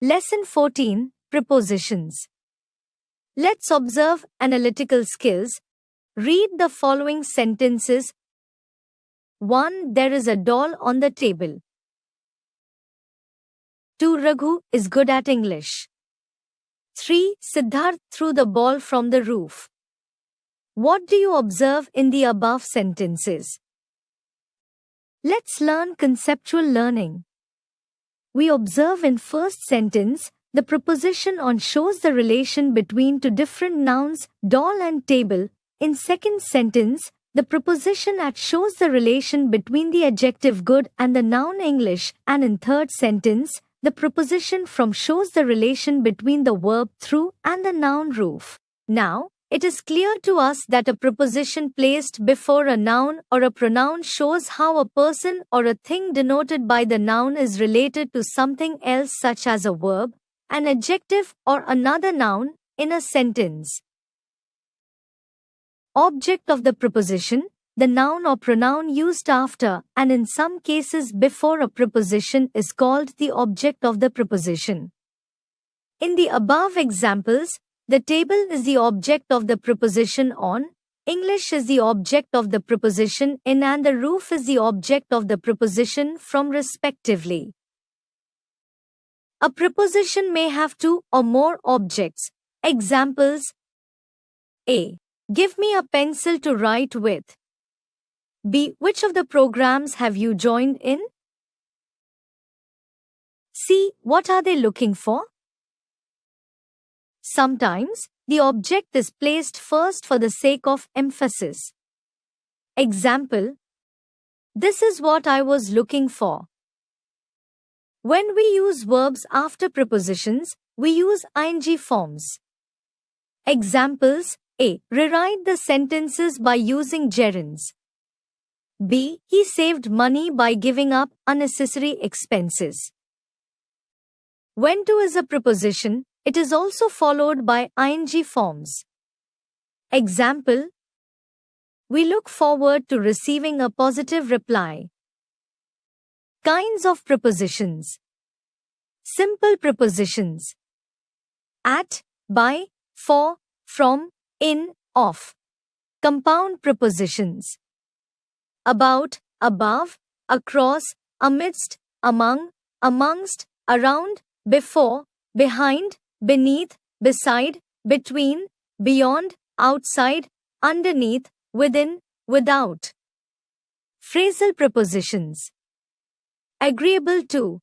Lesson 14, Prepositions. Let's observe analytical skills. Read the following sentences. 1. There is a doll on the table. 2. Raghu is good at English. 3. Siddharth threw the ball from the roof. What do you observe in the above sentences? Let's learn conceptual learning. We observe in first sentence, the preposition on shows the relation between two different nouns, doll and table. In second sentence, the preposition at shows the relation between the adjective good and the noun English, and in third sentence, the preposition from shows the relation between the verb through and the noun roof. Now, it is clear to us that a preposition placed before a noun or a pronoun shows how a person or a thing denoted by the noun is related to something else, such as a verb, an adjective, or another noun in a sentence. Object of the preposition, the noun or pronoun used after and in some cases before a preposition, is called the object of the preposition. In the above examples, the table is the object of the preposition on, English is the object of the preposition in, and the roof is the object of the preposition from, respectively. A preposition may have two or more objects. Examples: A. Give me a pencil to write with. B. Which of the programs have you joined in? C. What are they looking for? Sometimes, the object is placed first for the sake of emphasis. Example: This is what I was looking for. When we use verbs after prepositions, we use ing forms. Examples: A. Rewrite the sentences by using gerunds. B. He saved money by giving up unnecessary expenses. When to is a preposition, it is also followed by ing forms. Example: We look forward to receiving a positive reply. Kinds of prepositions. Simple prepositions. At, by, for, from, in, of. Compound prepositions. About, above, across, amidst, among, amongst, around, before, behind, beneath, beside, between, beyond, outside, underneath, within, without. Phrasal prepositions. Agreeable to.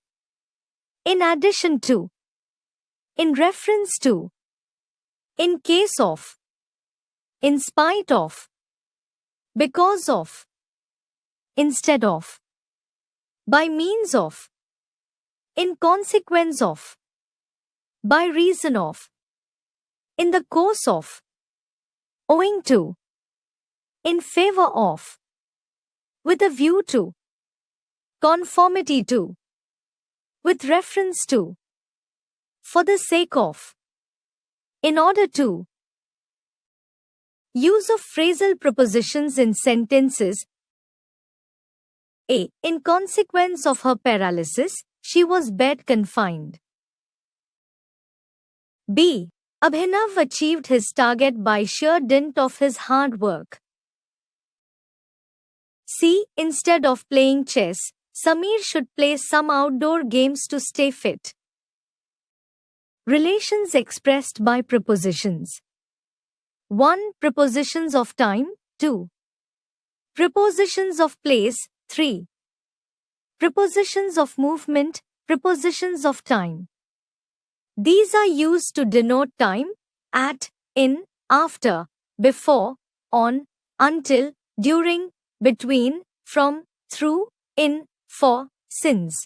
In addition to. In reference to. In case of. In spite of. Because of. Instead of. By means of. In consequence of. By reason of. In the course of. Owing to. In favor of. With a view to. Conformity to. With reference to. For the sake of. In order to. Use of phrasal prepositions in sentences. A. In consequence of her paralysis, she was bed confined. B. Abhinav achieved his target by sheer dint of his hard work. C. Instead of playing chess, Samir should play some outdoor games to stay fit. Relations expressed by prepositions. 1. Prepositions of time. 2. Prepositions of place. 3. Prepositions of movement. Prepositions of time. These are used to denote time: at, in, after, before, on, until, during, between, from, through, in, for, since.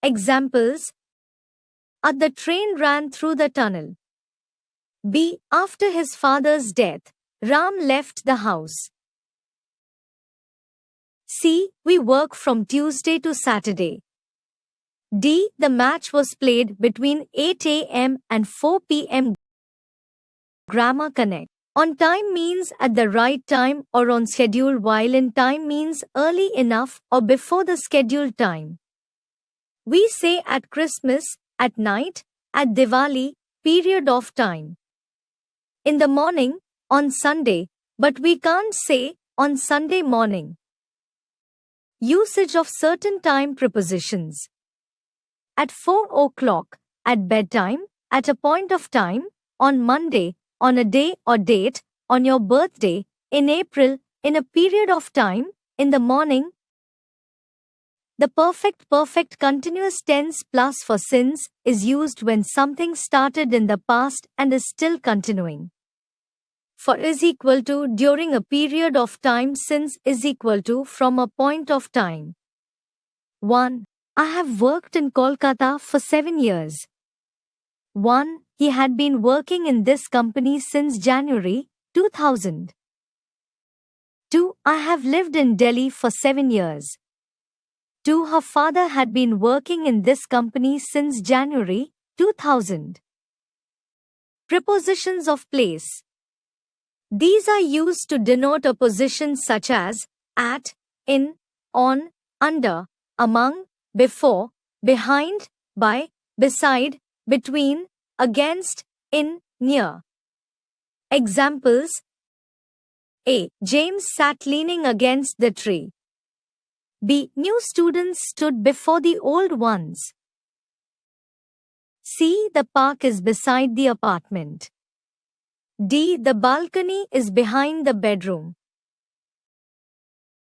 Examples: A. The train ran through the tunnel. B. After his father's death, Ram left the house. C. We work from Tuesday to Saturday. D. The match was played between 8 a.m. and 4 p.m. Grammar Connect. On time means at the right time or on schedule, while in time means early enough or before the scheduled time. We say at Christmas, at night, at Diwali, period of time. In the morning, on Sunday, but we can't say on Sunday morning. Usage of certain time prepositions. At 4 o'clock, at bedtime, at a point of time, on Monday, on a day or date, on your birthday, in April, in a period of time, in the morning. The perfect continuous tense plus for since is used when something started in the past and is still continuing. For is equal to during a period of time, since is equal to from a point of time. 1. I have worked in Kolkata for 7 years. 1. He had been working in this company since January 2000. 2. I have lived in Delhi for 7 years. 2. Her father had been working in this company since January 2000. Prepositions of place. These are used to denote a position such as at, in, on, under, among, before, behind, by, beside, between, against, in, near. Examples. A. James sat leaning against the tree. B. New students stood before the old ones. C. The park is beside the apartment. D. The balcony is behind the bedroom.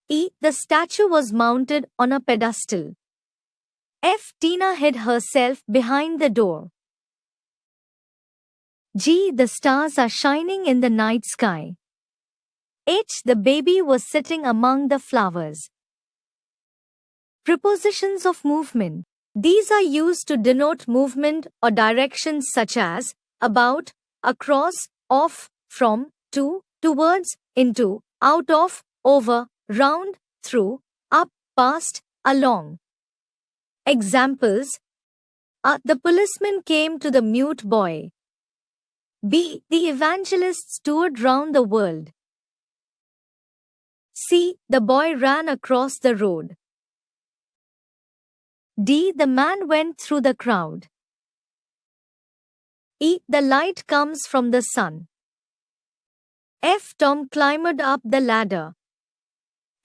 E. The statue was mounted on a pedestal. F. Tina hid herself behind the door. G. The stars are shining in the night sky. H. The baby was sitting among the flowers. Prepositions of movement. These are used to denote movement or directions such as about, across, off, from, to, towards, into, out of, over, round, through, up, past, along. Examples. A. The policeman came to the mute boy. B. The evangelists toured round the world. C. The boy ran across the road. D. The man went through the crowd. E. The light comes from the sun. F. Tom climbed up the ladder.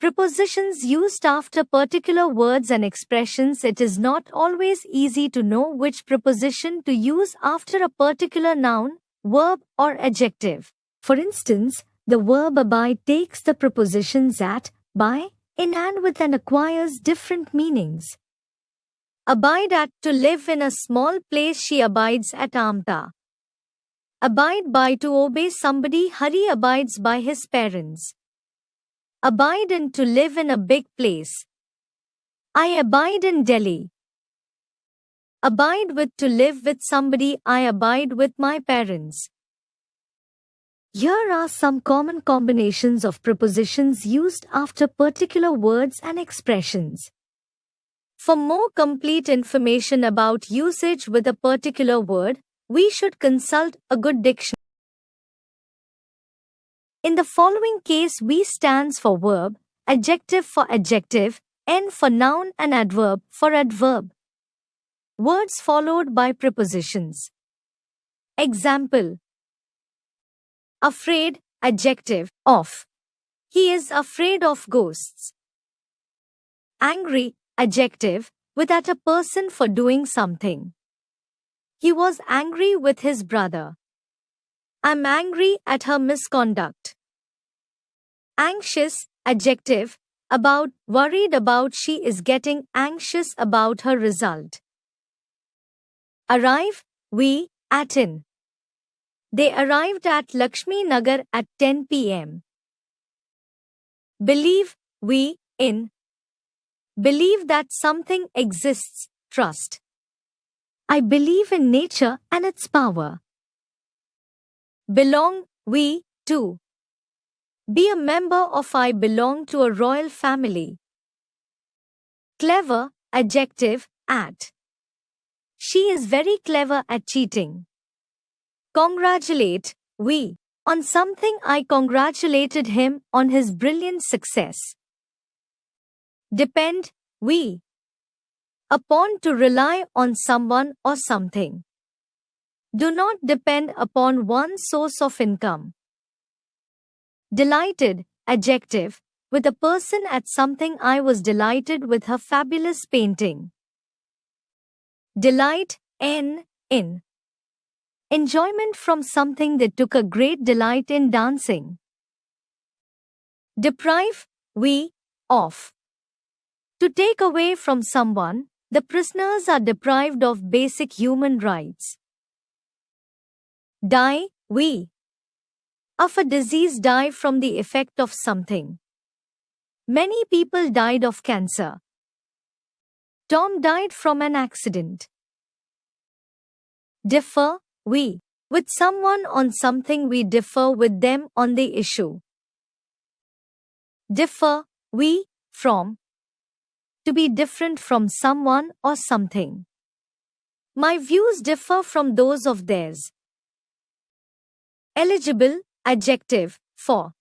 Prepositions used after particular words and expressions. It is not always easy to know which preposition to use after a particular noun, verb, or adjective. For instance, the verb abide takes the prepositions at, by, in, and with and acquires different meanings. Abide at, to live in a small place. She abides at Amta. Abide by, to obey somebody. Hari abides by his parents. Abide in, to live in a big place. I abide in Delhi. Abide with, to live with somebody. I abide with my parents. Here are some common combinations of prepositions used after particular words and expressions. For more complete information about usage with a particular word, we should consult a good dictionary. In the following case, V stands for verb, adjective for adjective, N for noun and adverb for adverb. Words followed by prepositions. Example. Afraid, adjective, of. He is afraid of ghosts. Angry, adjective, with at a person for doing something. He was angry with his brother. I'm angry at her misconduct. Anxious, adjective, about, worried about. She is getting anxious about her result. Arrive, we, at in. They arrived at Lakshmi Nagar at 10 p.m. Believe, we, in. Believe that something exists, trust. I believe in nature and its power. Belong, we, to. Be a member of. I belong to a royal family. Clever, adjective, at. She is very clever at cheating. Congratulate, we. On something. I congratulated him on his brilliant success. Depend, we. Upon, to rely on someone or something. Do not depend upon one source of income. Delighted, adjective, with a person at something. I was delighted with her fabulous painting. Delight, in. Enjoyment from something. They took a great delight in dancing. Deprive, of. To take away from someone. The prisoners are deprived of basic human rights. Die, of a disease. Die from the effect of something. Many people died of cancer. Tom died from an accident. Differ, with someone on something. We differ with them on the issue. Differ, from. To be different from someone or something. My views differ from those of theirs. Eligible, adjective, for.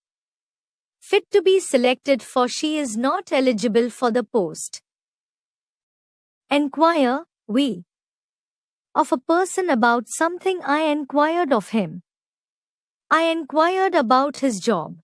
Fit to be selected for. She is not eligible for the post. Enquire, of a person about something. I enquired of him. I enquired about his job.